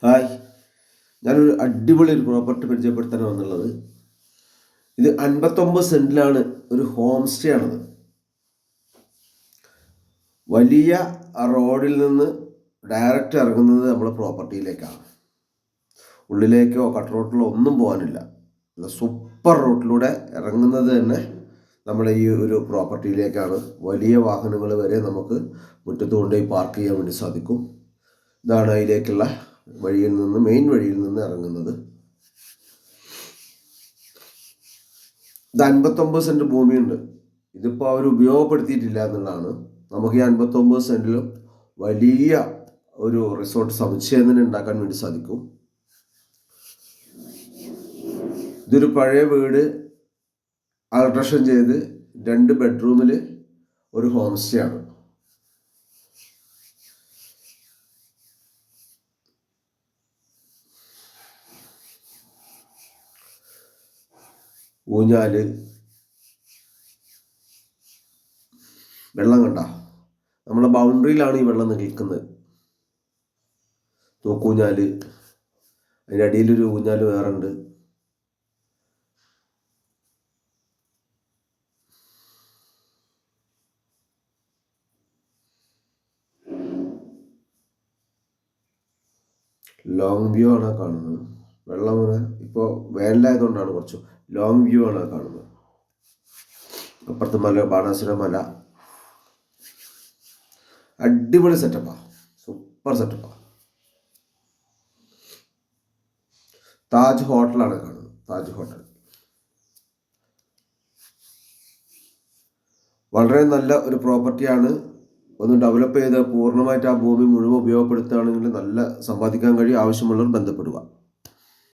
Hi, ഞാനൊരു അടിപൊളി ഒരു പ്രോപ്പർട്ടി പരിചയപ്പെടുത്താൻ വന്നുള്ളത്. ഇത് 59 സെൻറ്റിലാണ് ഒരു ഹോം സ്റ്റേ ആണത്. വലിയ റോഡിൽ നിന്ന് ഡയറക്റ്റ് ഇറങ്ങുന്നത് നമ്മുടെ പ്രോപ്പർട്ടിയിലേക്കാണ്. ഉള്ളിലേക്കോ കട്ട് റോട്ടിലോ ഒന്നും പോകാനില്ല. സൂപ്പർ റോട്ടിലൂടെ ഇറങ്ങുന്നത് തന്നെ നമ്മുടെ ഈ ഒരു പ്രോപ്പർട്ടിയിലേക്കാണ്. വലിയ വാഹനങ്ങൾ വരെ നമുക്ക് മുറ്റത്ത് കൊണ്ടുപോയി പാർക്ക് ചെയ്യാൻ വേണ്ടി സാധിക്കും. ഇതാണ് അതിലേക്കുള്ള വഴിയിൽ നിന്ന്, മെയിൻ വഴിയിൽ നിന്ന് ഇറങ്ങുന്നത്. ഇത് 59 സെൻറ്റ് ഭൂമിയുണ്ട്. ഇതിപ്പോൾ അവർ ഉപയോഗപ്പെടുത്തിയിട്ടില്ല എന്നുള്ളതാണ്. നമുക്ക് ഈ 59 സെൻറ്റിലും വലിയ ഒരു റിസോർട്ട് സമുച്ചയം തന്നെ ഉണ്ടാക്കാൻ വേണ്ടി സാധിക്കും. ഇതൊരു പഴയ വീട് ആൾട്രേഷൻ ചെയ്ത് 2 ബെഡ്റൂമിൽ ഒരു ഹോം സ്റ്റേ ആണ്. ഊഞ്ഞാല്, വെള്ളം കണ്ട നമ്മളെ ബൗണ്ടറിയിലാണ് ഈ വെള്ളം നിൽക്കുന്നത്. തൂക്കൂഞ്ഞാല്, അതിൻ്റെ അടിയിലൊരു ഊഞ്ഞാല് വേറെ ഉണ്ട്. ലോങ് വ്യൂ ആണ് കാണുന്നത്. വെള്ളം ഇപ്പോൾ വേനലായതുകൊണ്ടാണ് കുറച്ച് ലോങ് വ്യൂ ആണ് കാണുന്നത്. അപ്പുറത്ത് മല, ബാണാസുര മല. അടിപൊളി സെറ്റപ്പാ, സൂപ്പർ സെറ്റപ്പാ. താജ് ഹോട്ടലാണ് കാണുന്നത്. താജ് ഹോട്ടൽ വളരെ നല്ല ഒരു പ്രോപ്പർട്ടിയാണ്. ഒന്ന് ഡെവലപ്പ് ചെയ്ത് പൂർണ്ണമായിട്ട് ആ ഭൂമി മുഴുവൻ ഉപയോഗപ്പെടുത്തുകയാണെങ്കിൽ നല്ല സമ്പാദിക്കാൻ കഴിയും. ആവശ്യമുള്ളവർ ബന്ധപ്പെടുക.